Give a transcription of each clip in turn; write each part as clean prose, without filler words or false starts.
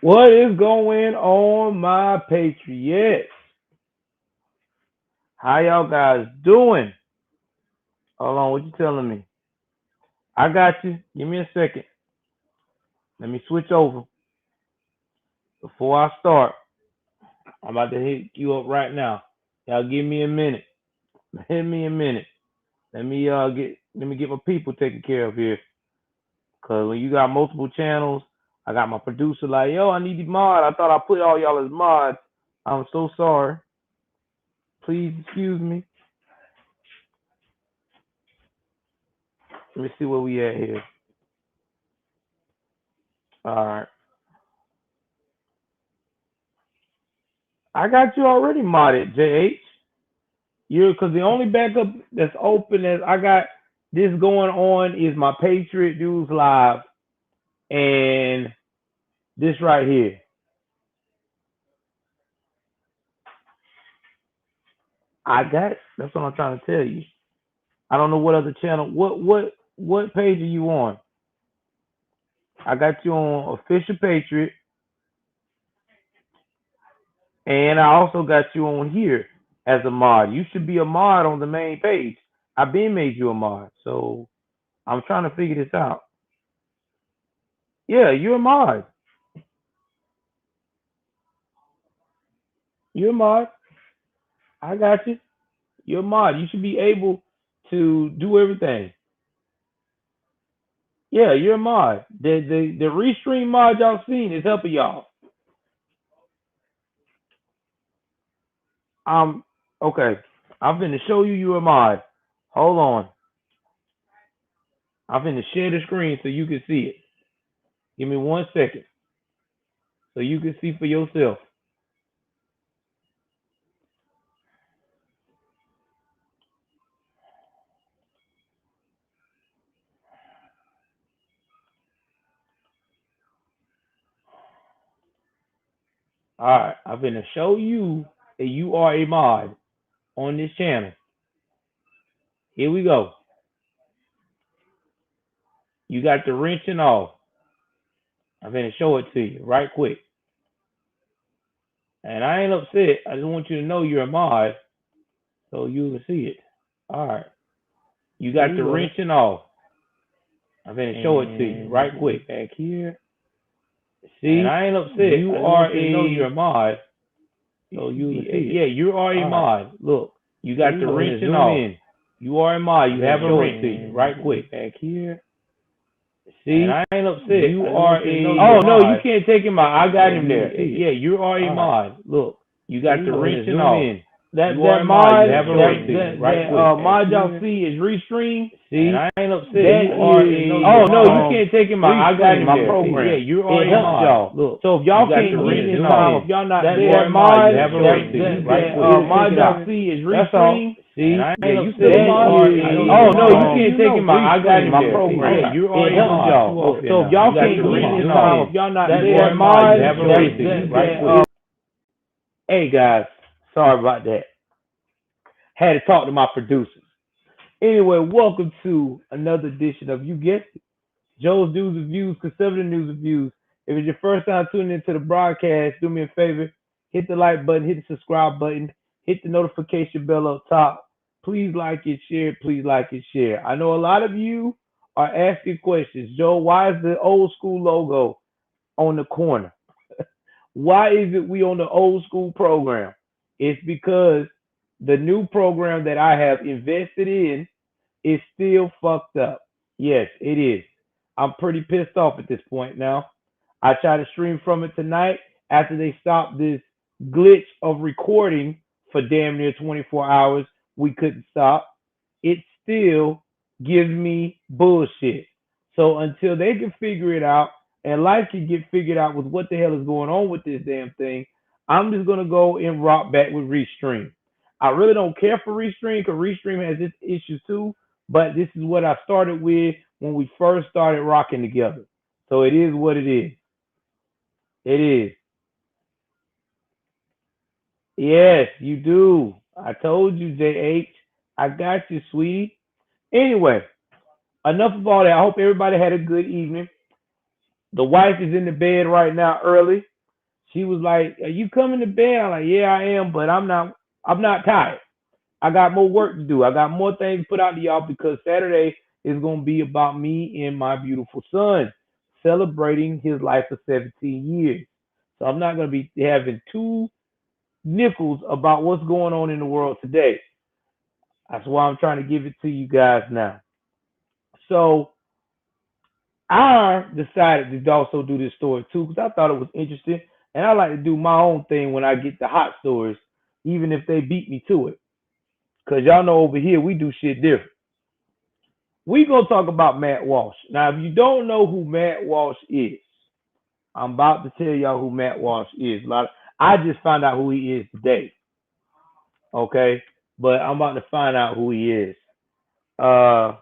What is going on, my Patriots? How y'all guys doing? Hold on, what you telling me? I got you. Give me a second. Let me switch over. Before I start, I'm about to hit you up right now. Y'all give me a minute. Give me a minute. Let me get my people taken care of here. Cause when you got multiple channels, I got my producer like, yo, I need the mod. I thought I put all y'all as mods. I'm so sorry. Please excuse me. Let me see where we at here. All right. I got you already modded, JH. Because the only backup that's open as I got this going on is my Patriot News Live and this right here. That's what I'm trying to tell you. I don't know what other channel. What page are you on? I got you on Official Patriot, and I also got you on here as a mod. You should be a mod on the main page. I've been made you a mod, so I'm trying to figure this out. Yeah, you're a mod. You're a mod. I got you. You're a mod. You should be able to do everything. Yeah, you're a mod. The restream mod y'all seen is helping y'all. Okay. I'm finna show you you're a mod. Hold on. I'm finna share the screen so you can see it. Give me 1 second so you can see for yourself. All right. I'm finna show you that you are a mod on this channel. Here we go. You got the wrenching off. I'm finna show it to you right quick. And I ain't upset. I just want you to know you're a mod so you can see it. All right. You got the wrenching off. I'm going to show it to you right quick. Back here. See? And I ain't upset. You are you're a mod. So you can see it. Yeah, you are a mod. Look. You got the wrenching off. You are a mod. You have a wrench to you right quick. Back here. See? And I ain't upset. You are a Oh no, you can't take him out. I got him there. Yeah, you are a mod. Look. You got the wrenching off. That mod, mod y'all see is Restream. See, and I ain't upset. Oh no, you can't take him out. I got him my program. Yeah, you are a mod. Y'all. Look, so if y'all can't read this time, if y'all not there, mod, mod y'all see is Restream. See, and I ain't upset. Oh no, you can't take him out. I got him my program. Yeah, you are a mod. So if y'all can't read this time, if y'all not there, mod, hey guys. Sorry about that. Had to talk to my producers. Anyway, welcome to another edition of You Guessed It, Joel's News and Views, Conservative News and Views. If it's your first time tuning into the broadcast, do me a favor, hit the like button, hit the subscribe button, hit the notification bell up top. Please like it, share it, please like it, share. I know a lot of you are asking questions. Joel, why is the old school logo on the corner? Why is it we on the old school program? It's because the new program that I have invested in is still fucked up. Yes, it is. I'm pretty pissed off at this point now. I tried to stream from it tonight after they stopped this glitch of recording for damn near 24 hours. We couldn't stop. It still gives me bullshit. So until they can figure it out and life can get figured out with what the hell is going on with this damn thing, I'm just gonna go and rock back with Restream. I really don't care for Restream because Restream has its issues too, but this is what I started with when we first started rocking together. So it is what it is. It is. Yes, you do. I told you, JH. I got you, sweetie. Anyway, enough of all that. I hope everybody had a good evening. The wife is in the bed right now early. She was like, "Are you coming to bed?" I'm like, "Yeah, I am, but I'm not. I'm not tired. I got more work to do. I got more things to put out to y'all because Saturday is gonna be about me and my beautiful son celebrating his life of 17 years. So I'm not gonna be having two nickels about what's going on in the world today. That's why I'm trying to give it to you guys now. So I decided to also do this story too because I thought it was interesting, and I like to do my own thing when I get the hot stories, even if they beat me to it. Cause y'all know over here we do shit different. We gonna talk about Matt Walsh. Now, if you don't know who Matt Walsh is, I'm about to tell y'all who Matt Walsh is. I just found out who he is today. Okay, but I'm about to find out who he is. Uh,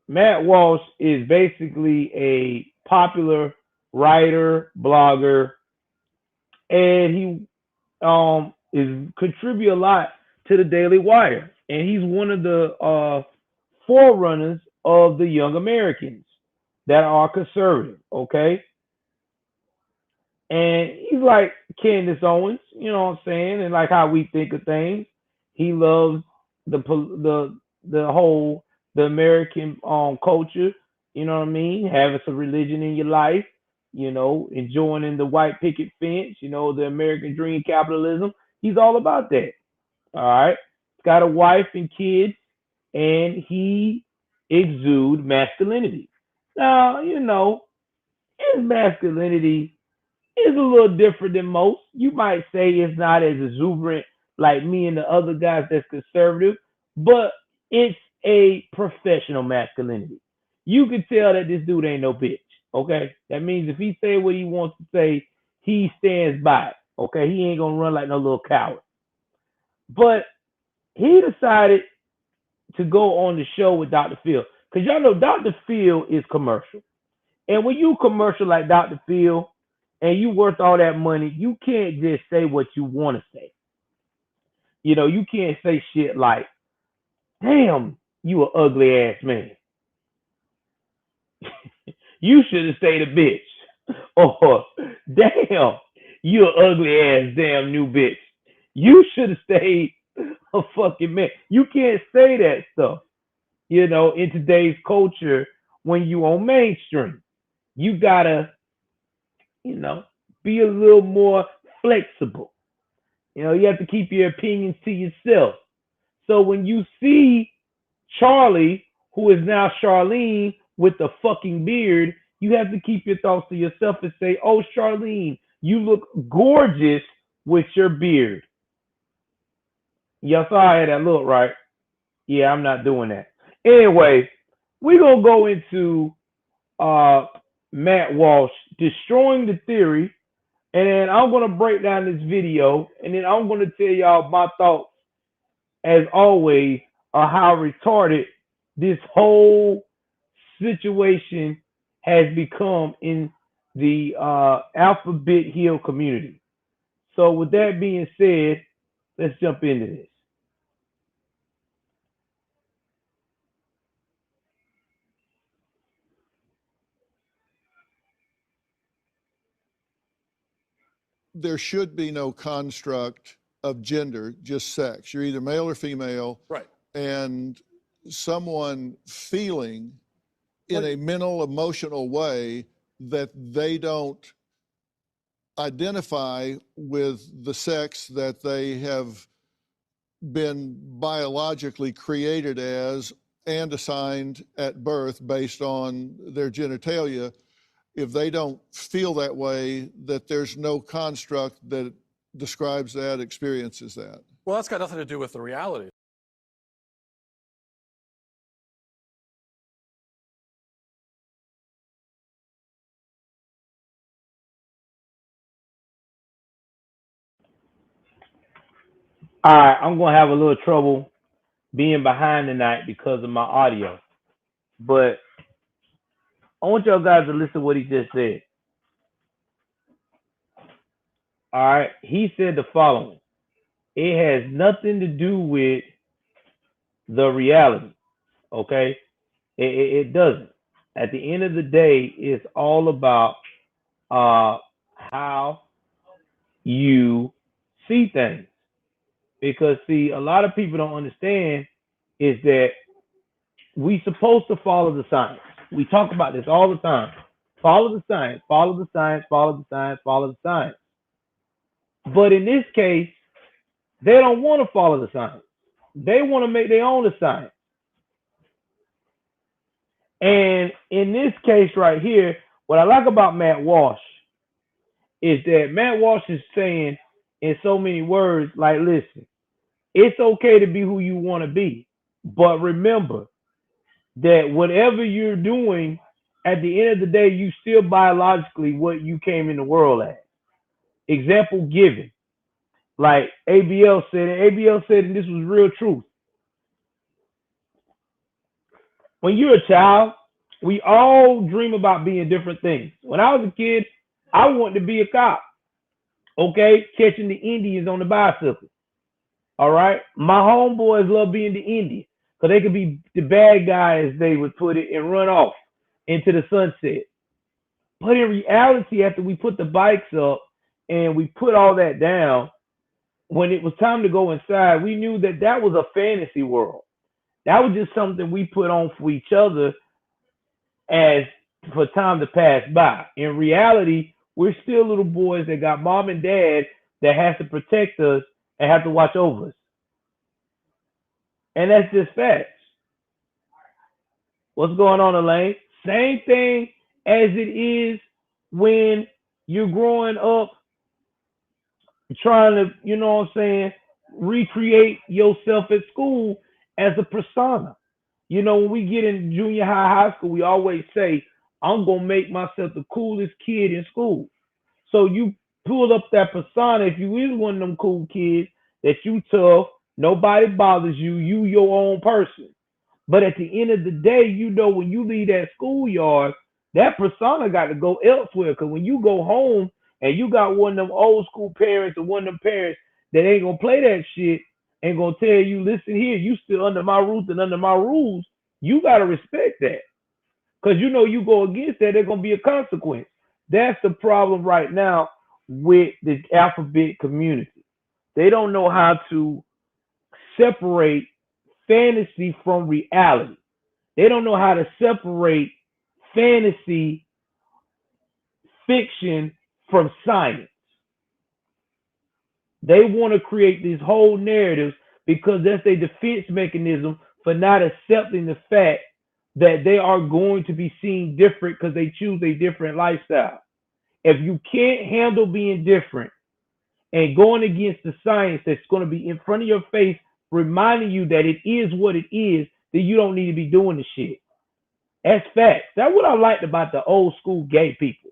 Matt Walsh is basically a popular writer, blogger, and he is contribute a lot to the Daily Wire, and he's one of the forerunners of the young Americans that are conservative. Okay, and he's like Candace Owens, you know what I'm saying, and like how we think of things. He loves the whole the American culture. You know what I mean? Having some religion in your life. You know, enjoying the white picket fence. You know, the American dream, capitalism. He's all about that. All right. He's got a wife and kids, and he exudes masculinity. Now, you know, his masculinity is a little different than most. You might say it's not as exuberant like me and the other guys that's conservative, but it's a professional masculinity. You can tell that this dude ain't no bitch. Okay, that means if he say what he wants to say, he stands by it. Okay, he ain't gonna run like no little coward. But he decided to go on the show with Dr. Phil because y'all know Dr. Phil is commercial. And when you commercial like Dr. Phil and you worth all that money, you can't just say what you want to say. You know, you can't say shit like, damn, you a ugly ass man. You should have stayed a bitch. Or, damn, you a ugly ass damn new bitch. You should have stayed a fucking man. You can't say that stuff, you know, in today's culture when you on mainstream. You gotta, you know, be a little more flexible. You know, you have to keep your opinions to yourself. So when you see Charlie, who is now Charlene with the fucking beard, you have to keep your thoughts to yourself and say, "Oh, Charlene, you look gorgeous with your beard." Y'all saw I had that look, right? Yeah, I'm not doing that. Anyway, we're gonna go into uh Matt Walsh destroying the theory, and then I'm gonna break down this video, and then I'm gonna tell y'all my thoughts, as always, on how retarded this whole situation has become in the Alphabet Hill community. So with that being said, let's jump into this. There should be no construct of gender, just sex. You're either male or female. Right. And someone feeling in a mental, emotional way that they don't identify with the sex that they have been biologically created as and assigned at birth based on their genitalia, if they don't feel that way, that there's no construct that describes that, experiences that. Well, that's got nothing to do with the reality. All right, I'm gonna have a little trouble being behind tonight because of my audio, but I want y'all guys to listen to what he just said. All right, he said the following: it has nothing to do with the reality. Okay, it doesn't. At the end of the day, it's all about how you see things. Because see, a lot of people don't understand is that we supposed to follow the science. We talk about this all the time. Follow the science, follow the science, follow the science, follow the science. But in this case, they don't want to follow the science. They want to make their own science. And in this case right here, what I like about Matt Walsh is that Matt Walsh is saying in so many words, like, listen, it's okay to be who you want to be. But remember that whatever you're doing, at the end of the day, you still biologically what you came in the world as. Example given. Like ABL said, and this was real truth. When you're a child, we all dream about being different things. When I was a kid, I wanted to be a cop, okay, catching the Indians on the bicycle. All right. My homeboys love being the Indian because they could be the bad guys, they would put it, and run off into the sunset. But in reality, after we put the bikes up and we put all that down, when it was time to go inside, we knew that that was a fantasy world. That was just something we put on for each other as for time to pass by. In reality, we're still little boys that got mom and dad that has to protect us and have to watch over us. And that's just facts. What's going on, Elaine? Same thing as it is when you're growing up trying to, you know what I'm saying, recreate yourself at school as a persona. You know, when we get in junior high school, we always say, I'm going to make myself the coolest kid in school. So you pull up that persona. If you is one of them cool kids, that you tough, nobody bothers you, you your own person. But at the end of the day, you know, when you leave that schoolyard, that persona got to go elsewhere. Because when you go home and you got one of them old school parents or one of them parents that ain't going to play that shit, ain't going to tell you, listen here, you still under my roof and under my rules, you got to respect that. Because you know you go against that, there's going to be a consequence. That's the problem right now with the alphabet community. They don't know how to separate fantasy from reality. They don't know how to separate fantasy fiction from science. They want to create these whole narratives because that's a defense mechanism for not accepting the fact that they are going to be seen different because they choose a different lifestyle. If you can't handle being different and going against the science that's going to be in front of your face, reminding you that it is what it is, then you don't need to be doing the shit. That's facts. That's what I liked about the old school gay people.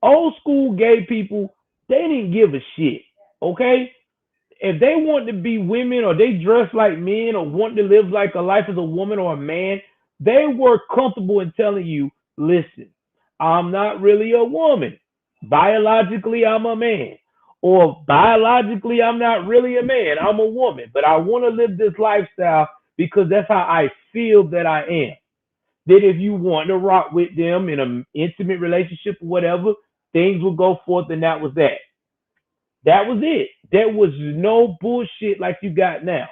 Old school gay people, they didn't give a shit. Okay? If they want to be women or they dress like men or want to live like a life as a woman or a man, they were comfortable in telling you, listen, I'm not really a woman. Biologically, I'm a man. Or biologically, I'm not really a man. I'm a woman. But I want to live this lifestyle because that's how I feel that I am. That if you want to rock with them in an intimate relationship or whatever, things will go forth, and that was that. That was it. There was no bullshit like you got now.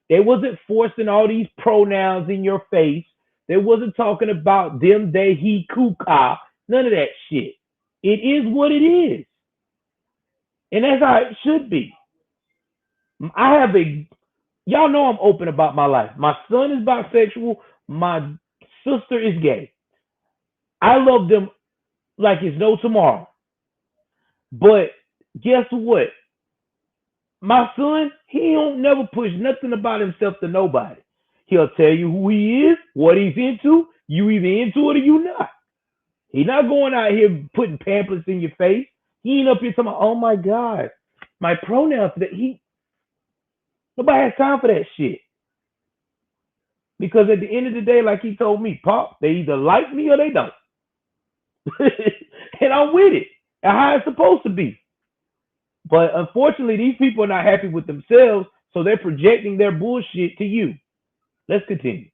They wasn't forcing all these pronouns in your face. They wasn't talking about them, they, he, kuka. None of that shit. It is what it is. And that's how it should be. I have a, y'all know I'm open about my life. My son is bisexual. My sister is gay. I love them like it's no tomorrow. But guess what? My son, he don't never push nothing about himself to nobody. He'll tell you who he is, what he's into. You either into it or you not. He's not going out here putting pamphlets in your face. He ain't up here talking about, oh my God, my pronouns. That nobody has time for that shit. Because at the end of the day, like he told me, Pop, they either like me or they don't. And I'm with it. And how it's supposed to be. But unfortunately, these people are not happy with themselves, so they're projecting their bullshit to you. Let's continue.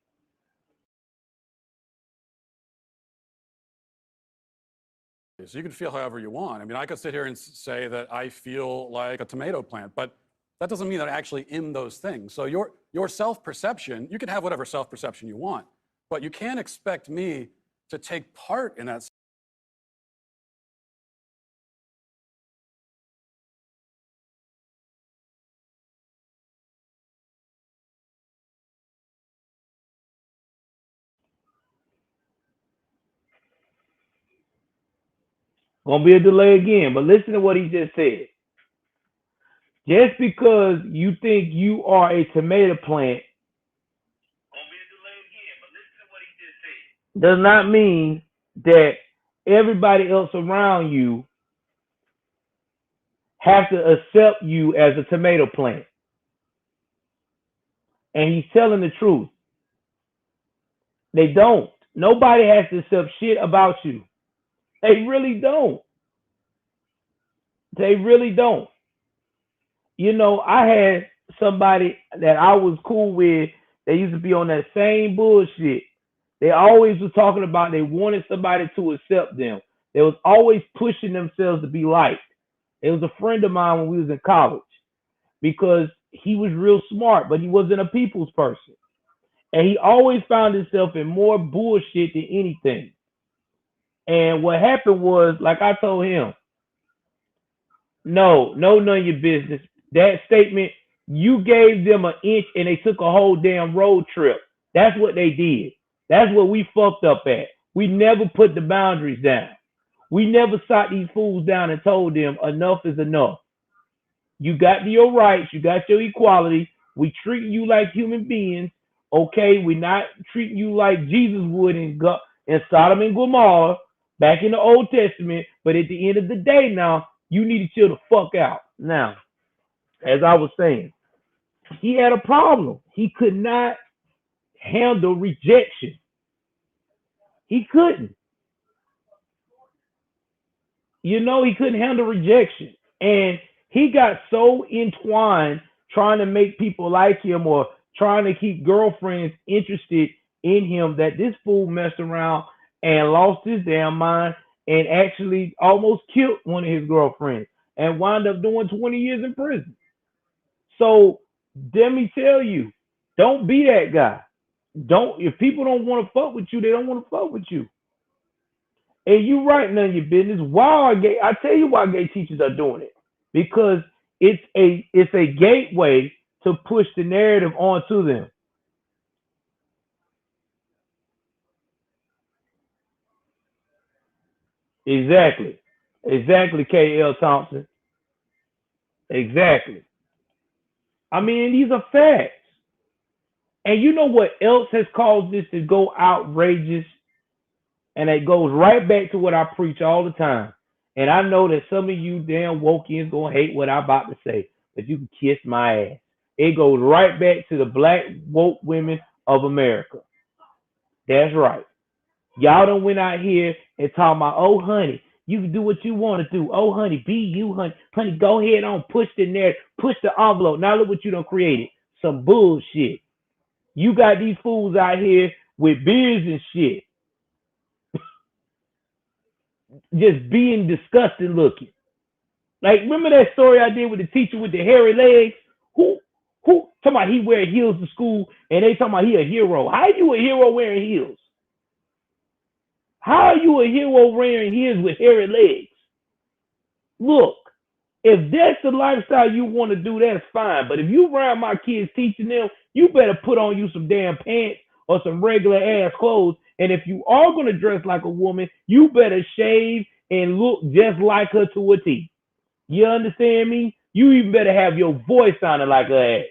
So you can feel however you want. I mean, I could sit here and say that I feel like a tomato plant, but that doesn't mean that I'm actually in those things. So your self-perception, you can have whatever self-perception you want, but you can't expect me to take part in that. Gonna be a delay again, but listen to what he just said. Just because you think you are a tomato plant does not mean that everybody else around you have to accept you as a tomato plant. And he's telling the truth. They don't. Nobody has to accept shit about you. They really don't. They really don't. You know, I had somebody that I was cool with. They used to be on that same bullshit. They always was talking about they wanted somebody to accept them. They was always pushing themselves to be liked. It was a friend of mine when we was in college because he was real smart, but he wasn't a people's person. And he always found himself in more bullshit than anything. And what happened was, like I told him, no, none of your business. That statement, you gave them an inch and they took a whole damn road trip. That's what they did. That's what we fucked up at. We never put the boundaries down. We never sat these fools down and told them enough is enough. You got your rights. You got your equality. We treat you like human beings. Okay, we're not treating you like Jesus would in Sodom and Gomorrah back in the Old Testament. But at the end of the day now, you need to chill the fuck out. Now, as I was saying, he had a problem. He could not handle rejection. He couldn't. You know, he couldn't handle rejection. And he got so entwined trying to make people like him or trying to keep girlfriends interested in him that this fool messed around and lost his damn mind and actually almost killed one of his girlfriends and wound up doing 20 years in prison. So let me tell you, don't be that guy. Don't, if people don't want to fuck with you, they don't want to fuck with you. And you right, none of your business. Why are gay? I tell you why gay teachers are doing it. Because it's a gateway to push the narrative onto them. Exactly. Exactly, K.L. Thompson. Exactly. I mean, these are facts. And you know what else has caused this to go outrageous? And it goes right back to what I preach all the time. And I know that some of you damn wokians gonna hate what I'm about to say, but you can kiss my ass. It goes right back to the black woke women of America. That's right. Y'all done went out here and talking about, oh honey, You can do what you want to do. Oh, honey, be you, honey. Honey, go ahead on, push in there, push the envelope. Now look what you done created. Some bullshit. You got these fools out here with beards and shit, just being disgusting looking. Like, remember that story I did with the teacher with the hairy legs? Who talking about he wear heels to school and they talking about he a hero? How are you a hero wearing heels? How are you a hero wearing heels with hairy legs? Look, if that's the lifestyle you want to do, that's fine. But if you around my kids teaching them, you better put on you some damn pants or some regular ass clothes. And if you are going to dress like a woman, you better shave and look just like her to a T. You understand me? You even better have your voice sounding like her ass.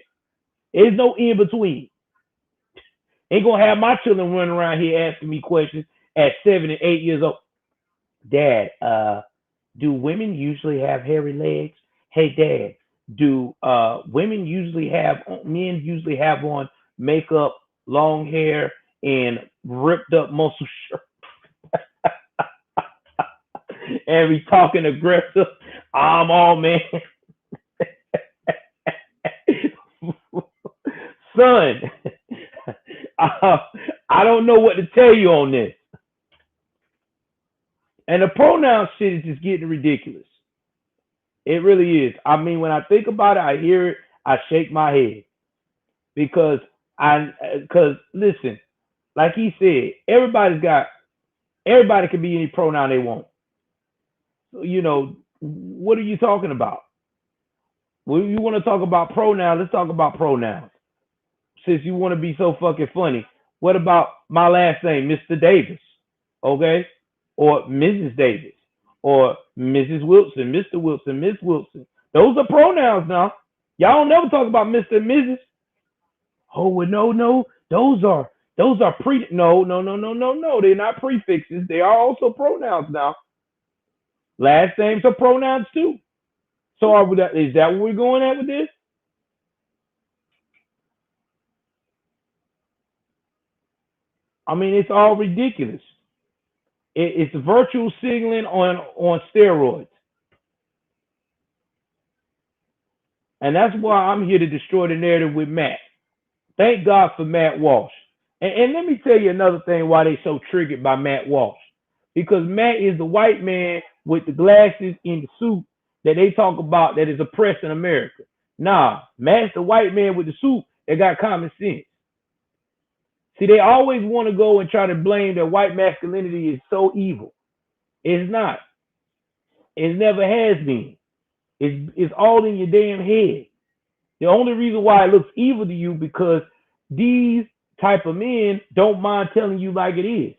There's no in between. Ain't going to have my children running around here asking me questions at 7 and 8 years old. Dad, do women usually have hairy legs? Hey, Dad, do men usually have on makeup, long hair, and ripped up muscle shirt? And we talking aggressive. I'm all man. Son, I don't know what to tell you on this. And the pronoun shit is just getting ridiculous. It really is. I mean, when I think about it, I hear it, I shake my head. Because listen, like he said, everybody can be any pronoun they want. So, you know, what are you talking about? Well, you want to talk about pronouns, let's talk about pronouns. Since you want to be so fucking funny, what about my last name, Mr. Davis? Okay? Or Mrs. Davis, or Mrs. Wilson, Mr. Wilson, Miss Wilson. Those are pronouns now. Y'all don't never talk about Mr. and Mrs. Oh, well, no. Those are no. They're not prefixes. They are also pronouns now. Last names are pronouns too. So is that what we're going at with this? I mean, it's all ridiculous. It's virtual signaling on steroids. And that's why I'm here to destroy the narrative with Matt. Thank God for Matt Walsh. And let me tell you another thing why they so triggered by Matt Walsh. Because Matt is the white man with the glasses in the suit that they talk about that is oppressing America. Nah, Matt's the white man with the suit that got common sense. See, they always want to go and try to blame that white masculinity is so evil. It's not. It never has been. It's all in your damn head. The only reason why it looks evil to you because these type of men don't mind telling you like it is.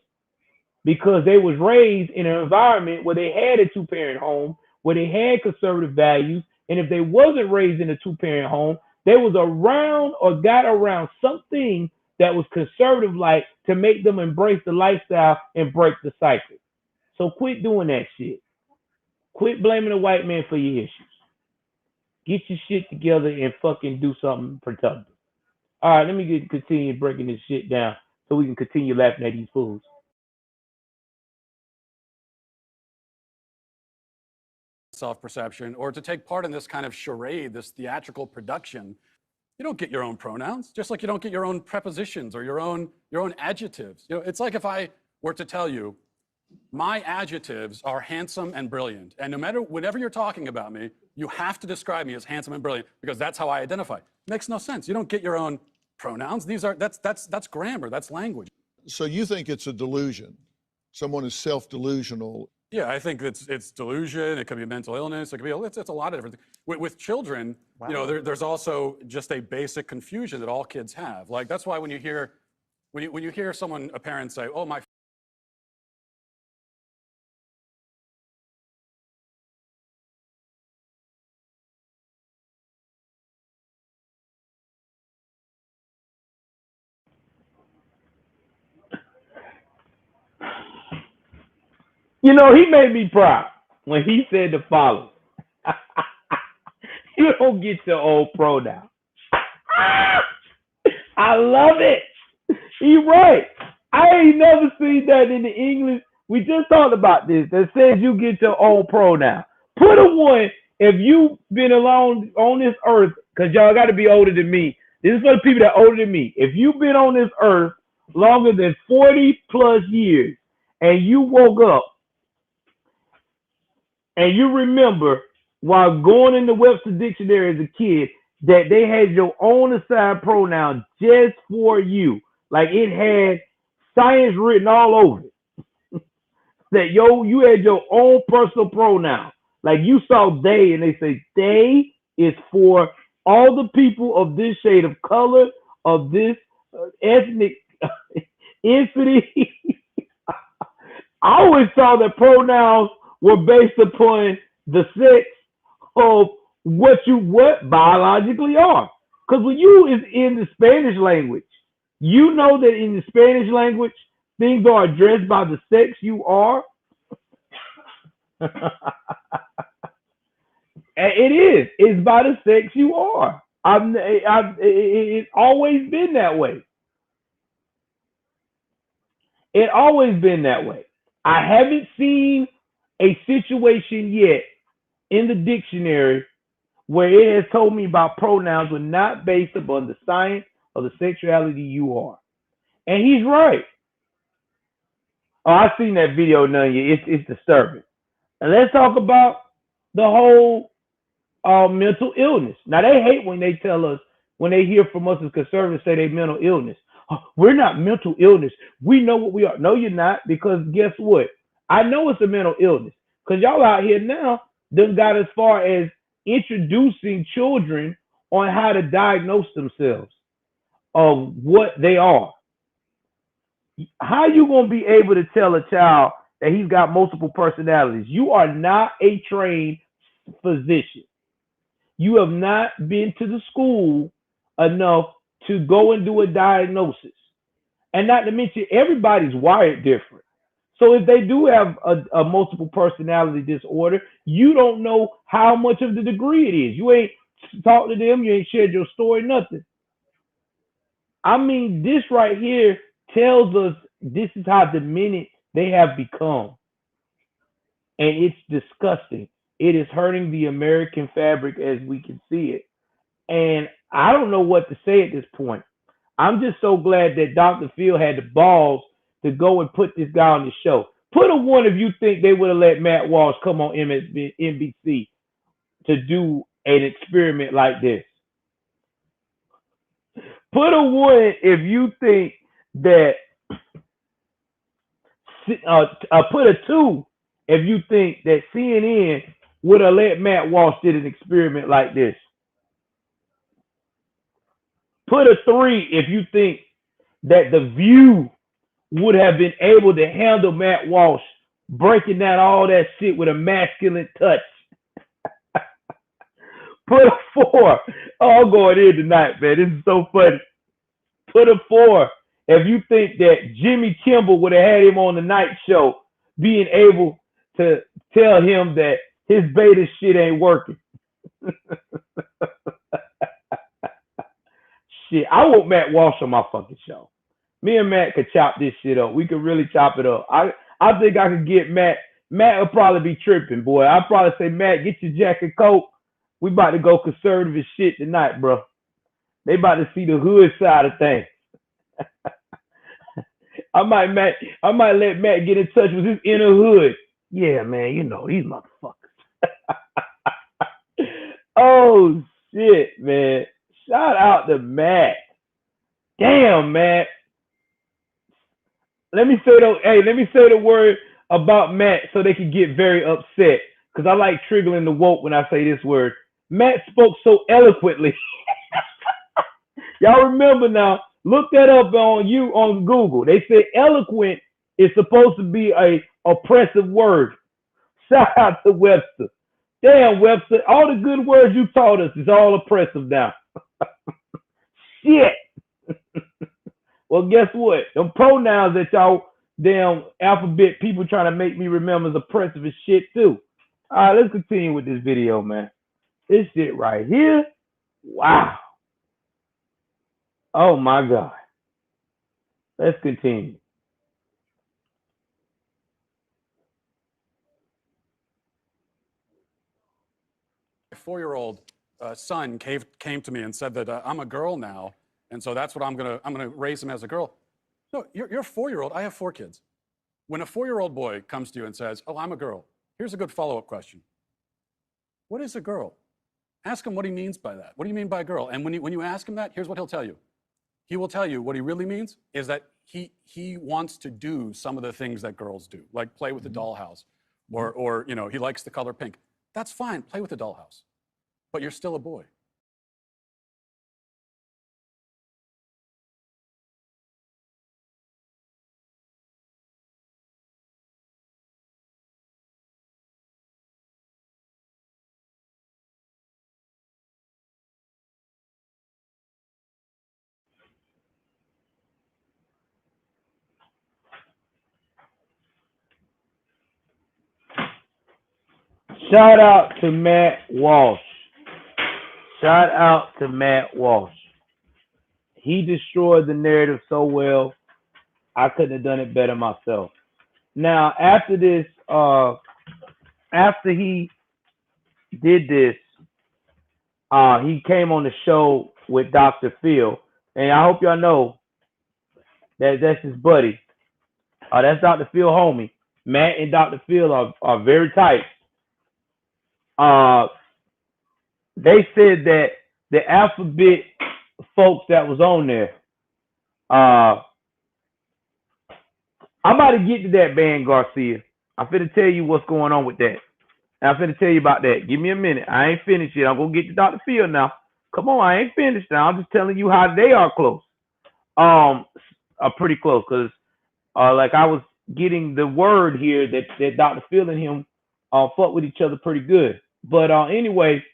Because they was raised in an environment where they had a two-parent home, where they had conservative values, and if they wasn't raised in a two-parent home, they was around or got around something that was conservative like to make them embrace the lifestyle and break the cycle. So quit doing that shit. Quit blaming the white man for your issues. Get your shit together and fucking do something productive. All right, let me continue breaking this shit down so we can continue laughing at these fools. Self-perception, or to take part in this kind of charade, this theatrical production. You don't get your own pronouns, just like you don't get your own prepositions or your own adjectives. You know, it's like if I were to tell you, my adjectives are handsome and brilliant, and no matter whenever you're talking about me, you have to describe me as handsome and brilliant because that's how I identify. It makes no sense. You don't get your own pronouns. That's grammar. That's language. So you think it's a delusion? Someone is self-delusional. Yeah, I think it's delusion. It could be mental illness. It could be it's a lot of different things. With children, wow. You know, there's also just a basic confusion that all kids have. Like that's why when you hear a parent say, "Oh, my." You know, he made me proud when he said the following. You don't get your old pronoun. I love it. He's right. I ain't never seen that in the English We just talked about this. That says you get your own pronoun. Put a one if you've been alone on this earth, because y'all got to be older than me. This is for the people that are older than me. If you've been on this earth longer than 40 plus years and you woke up and you remember while going in the Webster Dictionary as a kid that they had your own assigned pronoun just for you. Like it had science written all over it. That you had your own personal pronoun. Like you saw they and they say they is for all the people of this shade of color, of this ethnic entity. I always thought that pronouns were based upon the sex of what biologically are. Because when you is in the Spanish language, you know that in the Spanish language, things are addressed by the sex you are. It is. It's by the sex you are. It's always been that way. It always been that way. I haven't seen a situation yet in the dictionary where it has told me about pronouns were not based upon the science of the sexuality you are. And he's right. Oh, I've seen that video, Nunya. It's disturbing. And let's talk about the whole mental illness. Now, they hate when they tell us, when they hear from us as conservatives say they mental illness. Oh, we're not mental illness. We know what we are. No, you're not, because guess what? I know it's a mental illness because y'all out here now done got as far as introducing children on how to diagnose themselves of what they are. How you going to be able to tell a child that he's got multiple personalities? You are not a trained physician. You have not been to the school enough to go and do a diagnosis. And not to mention, everybody's wired different. So if they do have a multiple personality disorder, you don't know how much of the degree it is. You ain't talked to them, you ain't shared your story, nothing. I mean, this right here tells us this is how diminished they have become. And it's disgusting. It is hurting the American fabric as we can see it. And I don't know what to say at this point. I'm just so glad that Dr. Phil had the balls to go and put this guy on the show. Put a one if you think they would have let Matt Walsh come on NBC to do an experiment like this. Put a one if you think that, put a two if you think that CNN would have let Matt Walsh did an experiment like this. Put a three if you think that The View would have been able to handle Matt Walsh breaking down all that shit with a masculine touch. Put a four. Oh, I'm going in tonight, man. This is so funny. Put a four if you think that Jimmy Kimmel would have had him on the night show, being able to tell him that his beta shit ain't working. Shit, I want Matt Walsh on my fucking show. Me and Matt could chop this shit up. We could really chop it up. I think I could get Matt. Matt will probably be tripping, boy. I'll probably say, Matt, get your jacket, coat. We about to go conservative as shit tonight, bro. They about to see the hood side of things. I might let Matt get in touch with his inner hood. Yeah, man, you know, these motherfuckers. Oh, shit, man. Shout out to Matt. Damn, Matt. Let me say the word about Matt so they can get very upset. Because I like triggering the woke when I say this word. Matt spoke so eloquently. Y'all remember now, look that up on Google. They say eloquent is supposed to be a oppressive word. Shout out to Webster. Damn, Webster, all the good words you taught us is all oppressive now. Shit. Well, guess what? Them pronouns that y'all damn alphabet people trying to make me remember is oppressive as shit too. All right, let's continue with this video, man. This shit right here. Wow. Oh my God. Let's continue. 4-year-old son came to me and said that I'm a girl now, and so that's what I'm gonna raise him as a girl. No, you're a 4-year-old. I have 4 kids. When a 4-year-old boy comes to you and says, "Oh, I'm a girl," here's a good follow-up question. What is a girl? Ask him what he means by that. What do you mean by girl? And when you ask him that, here's what he'll tell you. He will tell you what he really means is that he wants to do some of the things that girls do, like play with the dollhouse, or he likes the color pink. That's fine. Play with the dollhouse, but you're still a boy. Shout out to Matt Walsh. Shout out to Matt Walsh. He destroyed the narrative so well. I couldn't have done it better myself. Now, after this, after he did this, he came on the show with Dr. Phil, and I hope y'all know that that's his buddy. That's Dr. Phil, homie. Matt and Dr. Phil are very tight. They said that the alphabet folks that was on there, I'm about to get to that, Van Garcia. I'm finna tell you what's going on with that. And I'm finna tell you about that. Give me a minute. I ain't finished yet. I'm gonna get to Dr. Phil now. Come on, I ain't finished now. I'm just telling you how they are close. Pretty close, because like I was getting the word here that Dr. Phil and him fuck with each other pretty good. But anyway,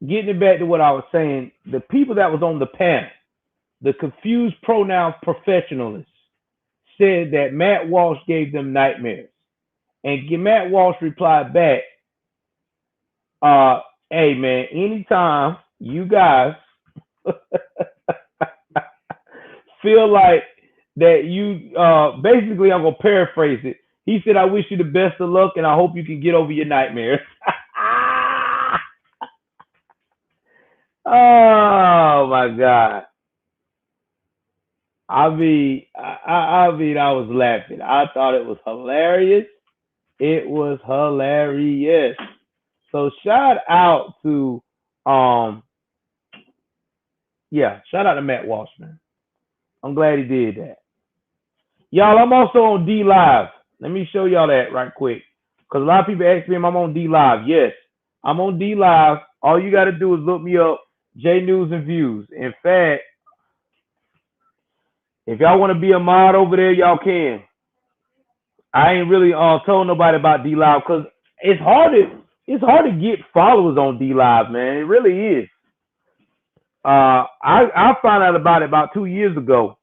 getting it back to what I was saying, the people that was on the panel, the confused pronouns professionalists, said that Matt Walsh gave them nightmares. And Matt Walsh replied back, hey man, anytime you guys feel like that you, basically I'm going to paraphrase it. He said, I wish you the best of luck and I hope you can get over your nightmares. Oh my God. I was laughing. I thought it was hilarious. It was hilarious. So shout out to shout out to Matt Walsh, man. I'm glad he did that. Y'all, I'm also on D Live. Let me show y'all that right quick. Because a lot of people ask me if I'm on D Live. Yes, I'm on D Live. All you got to do is look me up, J News and Views. In fact, if y'all want to be a mod over there, y'all can. I ain't really told nobody about D Live because it's hard to get followers on D Live, man. It really is. I found out about it about 2 years ago,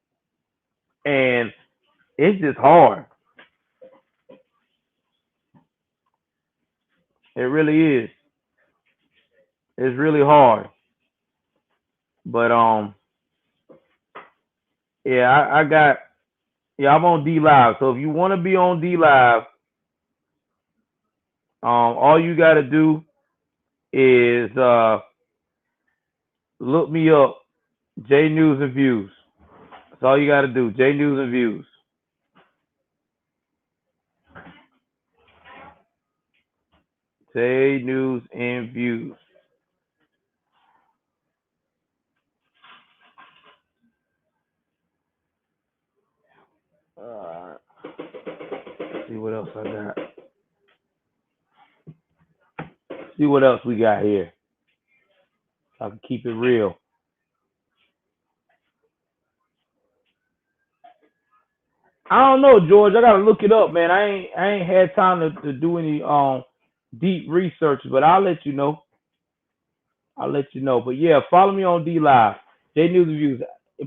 and it's just hard. It really is. It's really hard. But I'm on D Live. So if you want to be on D Live, all you gotta do is look me up, J News and Views. That's all you gotta do, J News and Views. J News and Views. See what else I got. See what else we got here. I can keep it real. I don't know, George. I gotta look it up, man. I ain't had time to do any deep research, but I'll let you know. But yeah, follow me on D Live, J News and Views.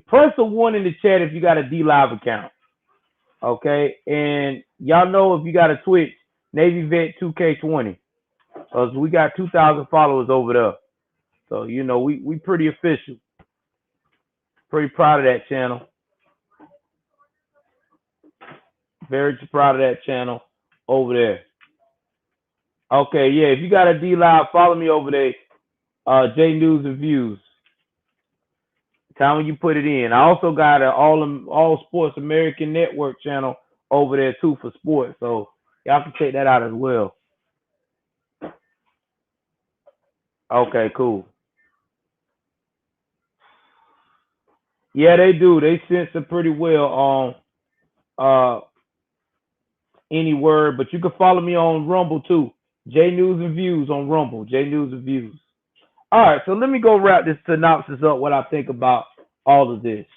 Press a 1 in the chat if you got a D Live account. Okay, and y'all know if you got a Twitch, Navy Vet 2K20, because we got 2,000 followers over there. So we pretty official. Pretty proud of that channel. Very proud of that channel over there. Okay, yeah. If you got a D Live, follow me over there. J News and Views. Tell me when you put it in. I also got a all Sports American Network channel over there too for sports, so y'all can check that out as well. Okay, cool. Yeah, they do. They censor pretty well on uh any word, but you can follow me on Rumble too. J News and Views on Rumble. J News and Views. All right, so let me go wrap this synopsis up. What I think about all of this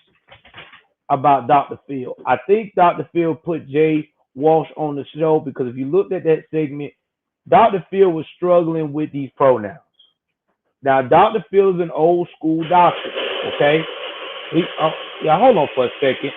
about Dr. Phil. I think Dr. Phil put Jay Walsh on the show because if you looked at that segment, Dr. Phil was struggling with these pronouns. Now, Dr. Phil is an old school doctor. Okay, yeah. Hold on for a second.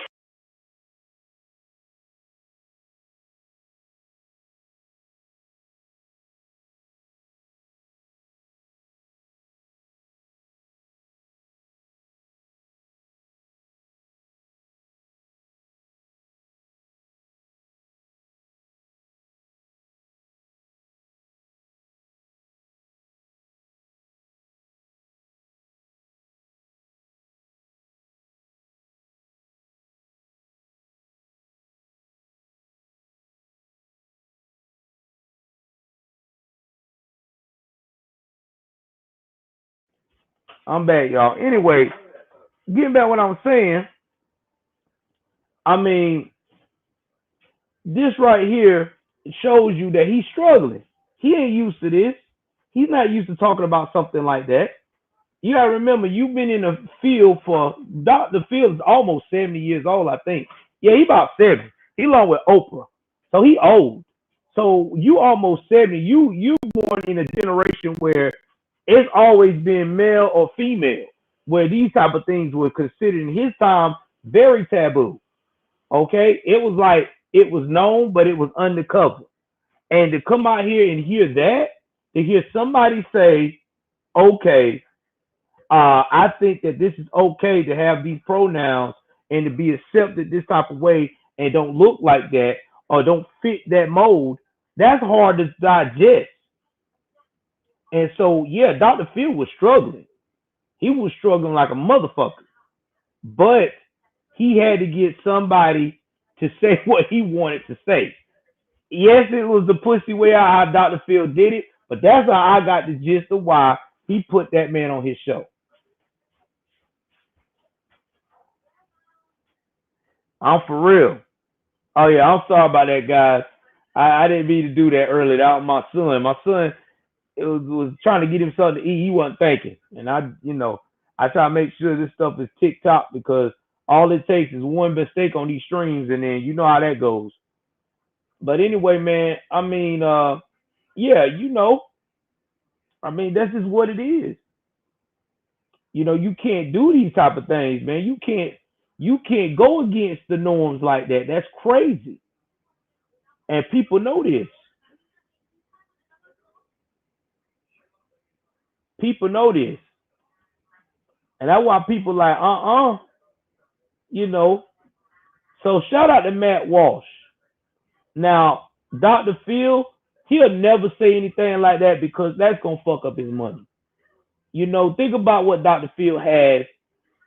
I'm back, y'all. Anyway, getting back what I was saying, I mean, this right here shows you that he's struggling. He ain't used to this. He's not used to talking about something like that. You gotta remember, you've been in the field for Dr. Phil is almost 70 years old, I think. Yeah, he about 70. He along with Oprah. So he old. So you almost 70. You born in a generation where it's always been male or female, where these type of things were considered in his time very taboo. Okay? It was like it was known, but it was undercover. And to come out here and hear that, to hear somebody say, okay, I think that this is okay to have these pronouns and to be accepted this type of way and don't look like that or don't fit that mold. That's hard to digest. And so, yeah, Dr. Phil was struggling. He was struggling like a motherfucker. But he had to get somebody to say what he wanted to say. Yes, it was the pussy way how Dr. Phil did it, but that's how I got the gist of why he put that man on his show. I'm for real. Oh yeah, I'm sorry about that, guys. I didn't mean to do that earlier. That was my son. My son was trying to get him something to eat. He wasn't thinking, and I try to make sure this stuff is TikTok because all it takes is one mistake on these streams, and then you know how that goes. But anyway, man, I mean, yeah, I mean that's just what it is. You can't do these type of things, man. You can't go against the norms like that. That's crazy, and people know this. People know this. And that's why people like, you know. So shout out to Matt Walsh. Now, Dr. Phil, he'll never say anything like that because that's gonna fuck up his money. Think about what Dr. Phil has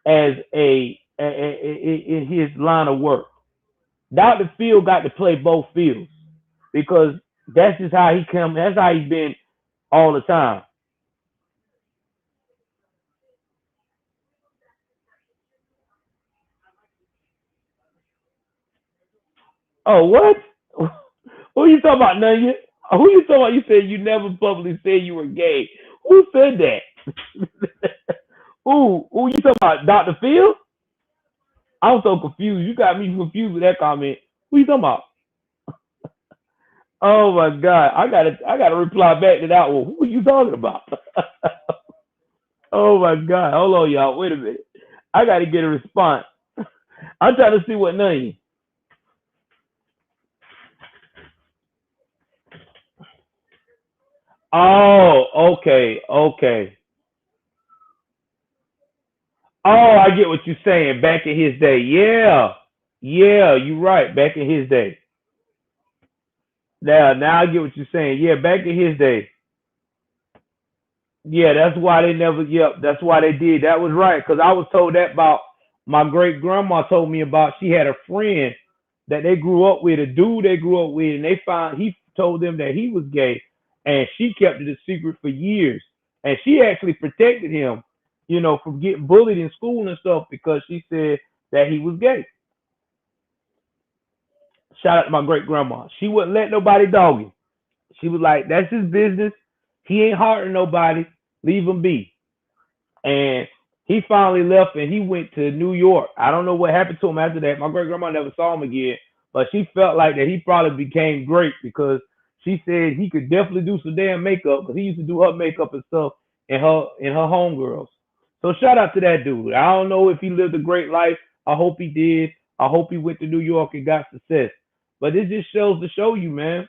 as in his line of work. Dr. Phil got to play both fields because that's just how he come. That's how he's been all the time. Oh, what? Who you talking about, Nunya? Who you talking about? You said you never publicly said you were gay. Who said that? Who you talking about? Dr. Phil? I'm so confused. You got me confused with that comment. Who you talking about? Oh my God. I gotta reply back to that one. Who are you talking about? Oh my God. Hold on, y'all. Wait a minute. I gotta get a response. I'm trying to see what name. Oh, okay, okay. Oh, I get what you're saying. Back in his day. Yeah. Yeah, you're right. Back in his day. Now I get what you're saying. Yeah, back in his day. Yeah, that's why they never. Yep, that's why they did. That was right. Because I was told that about my great grandma told me about. She had a friend that they grew up with, a dude they grew up with, and they found he told them that he was gay, and she kept it a secret for years. And she actually protected him, from getting bullied in school and stuff because she said that he was gay. Shout out to my great grandma. She wouldn't let nobody dog him. She was like, "That's his business. He ain't hurting nobody. Leave him be." And he finally left and he went to New York. I don't know what happened to him after that. My great grandma never saw him again, but she felt like that he probably became great because she said he could definitely do some damn makeup because he used to do her makeup and stuff and her homegirls. So shout out to that dude. I don't know if he lived a great life. I hope he did. I hope he went to New York and got success. But it just shows to show you, man,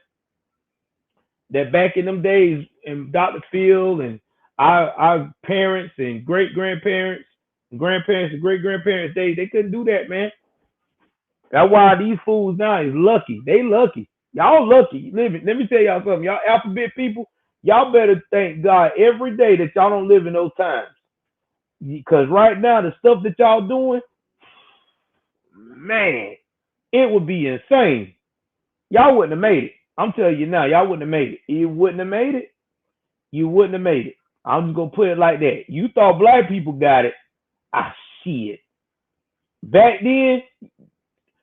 that back in them days, and Dr. Phil and our parents and great grandparents, grandparents and great grandparents, they couldn't do that, man. That's why these fools now is lucky. They lucky. Y'all lucky. Let me tell y'all something. Y'all alphabet people, y'all better thank God every day that y'all don't live in those times. Because right now, the stuff that y'all doing, man, it would be insane. Y'all wouldn't have made it. I'm telling you now, y'all wouldn't have made it. You wouldn't have made it. You wouldn't have made it. I'm just gonna put it like that. You thought black people got it. Ah, shit. Back then,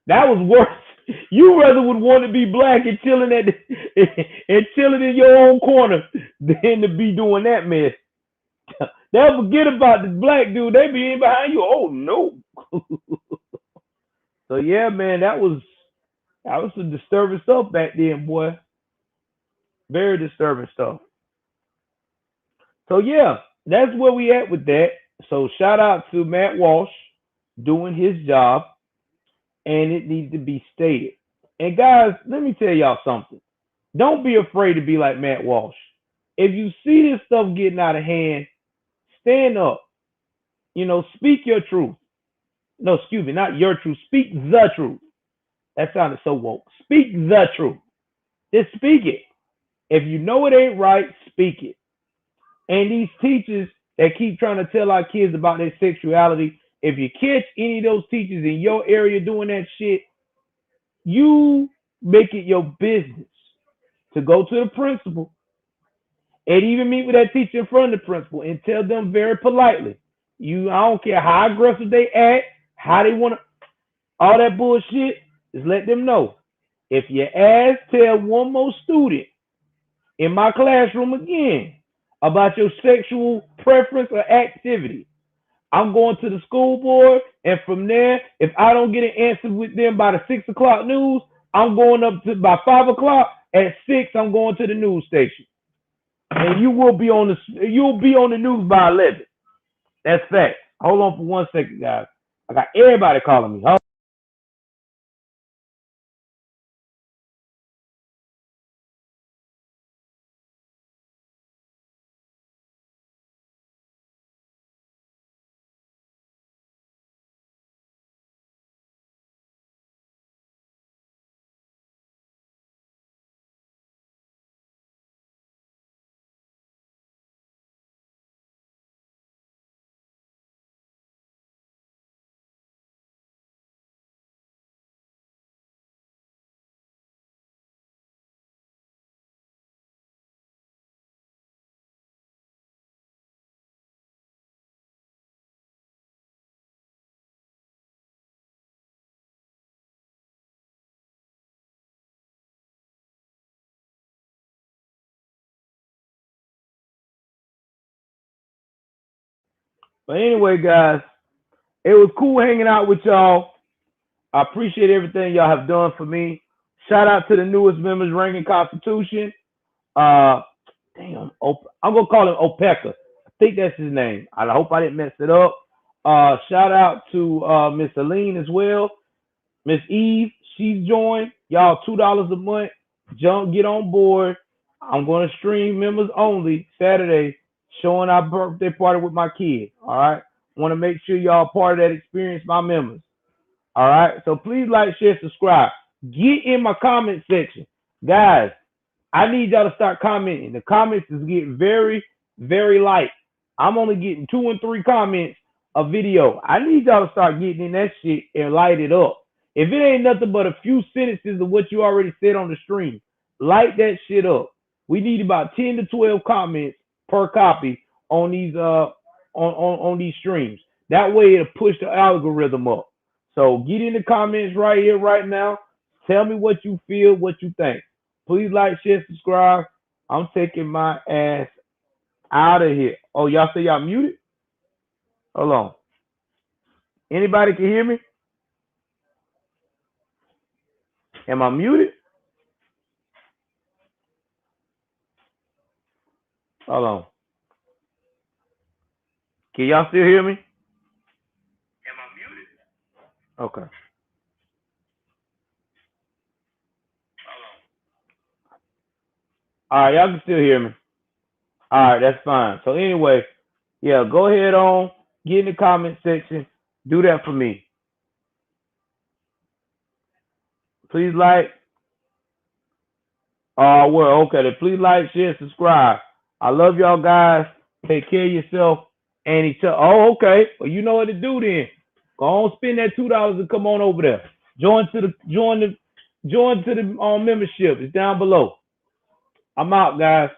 that was worse. You rather would want to be black and chilling and chilling in your own corner than to be doing that mess. They'll forget about the black dude. They be in behind you. Oh no. So yeah, man, that was some disturbing stuff back then, boy. Very disturbing stuff. So yeah, that's where we at with that. So shout out to Matt Walsh doing his job, and it needs to be stated. And guys, let me tell y'all something. Don't be afraid to be like Matt Walsh. If you see this stuff getting out of hand, stand up. Speak your truth. No, excuse me, not your truth. Speak the truth. That sounded so woke. Speak the truth. Just speak it. If you know it ain't right, speak it. And these teachers that keep trying to tell our kids about their sexuality, if you catch any of those teachers in your area doing that shit, you make it your business to go to the principal and even meet with that teacher in front of the principal and tell them very politely. I don't care how aggressive they act, how they want to, all that bullshit, just let them know. If your ass tell one more student in my classroom again about your sexual preference or activity, I'm going to the school board, and from there, if I don't get an answer with them by the 6 o'clock news, I'm going up to by 5 o'clock. At 6, I'm going to the news station, and you'll be on the news by 11. That's fact. Hold on for 1 second, guys. I got everybody calling me. But anyway, guys, it was cool hanging out with y'all. I appreciate everything y'all have done for me. Shout out to the newest members, Ranking Constitution. Uh, I'm gonna call him Opeka. I think that's his name. I hope I didn't mess it up. Shout out to Miss Aline as well. Miss Eve, she's joined. Y'all $2 a month. Get on board. I'm gonna stream members only Saturday, showing our birthday party with my kid. All right. Want to make sure y'all part of that experience, my members. All right. So please like, share, subscribe. Get in my comment section. Guys, I need y'all to start commenting. The comments is getting very, very light. I'm only getting 2 and 3 comments a video. I need y'all to start getting in that shit and light it up. If it ain't nothing but a few sentences of what you already said on the stream, light that shit up. We need about 10 to 12 comments per copy on these on these streams. That way it'll push the algorithm up. So get in the comments right here, right now. Tell me what you feel, what you think. Please like, share, subscribe. I'm taking my ass out of here. Oh, y'all say y'all muted? Hold on. Anybody can hear me? Am I muted? Hold on. Can y'all still hear me? Am I muted? Okay. All right, y'all can still hear me. All right, that's fine. So anyway, yeah, go ahead on, get in the comment section. Do that for me. Please like. Oh, well, okay. Then please like, share, subscribe. I love y'all guys. Take care of yourself and each other. Oh, okay. Well, you know what to do then. Go on, spend that $2 and come on over there. Join to the membership. It's down below. I'm out, guys.